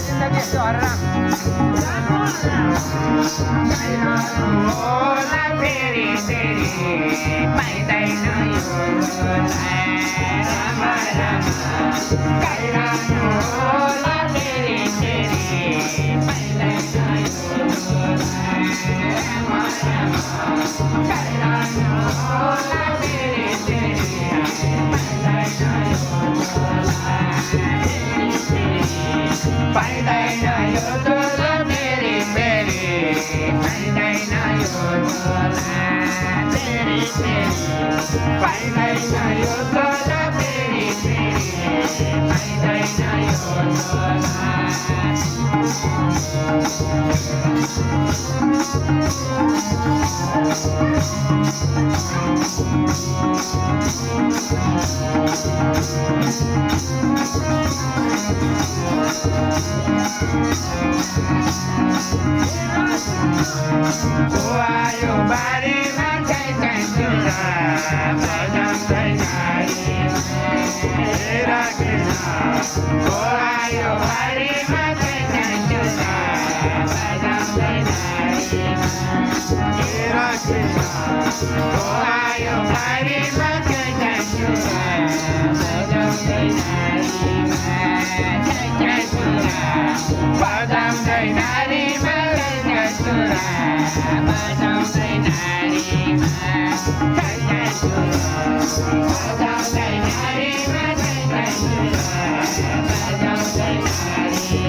जिन्दगी झरेर होला फेरि फेरि पाइँदैन यो राम राम गाइरहनु होला फेरि फेरि पाइँदैन यो राम राम गाइरहनु होला फेरि फेरि पाइँदैन यो पाइँदैन यो डोला फेरि फेरि पाइँदैन यो डोला फेरि फेरि पाइँदैन यो डोला फेरि फेरि पाइँदैन यो डोला आयो बारीमा चाहिँ चुरा बजाउँदै नारीमा राखेर आयो बारीमा चाहिँ चुरा बजाउँदै नारीमा राखेर आयो बारीमा चाहिँ चुरा बजाउँदै नारीमा चुरा बजाउँदै नारीमा चुरा बजाउँदै नारीमा बजाउँदै नारीमा बजाउँदै नारीमा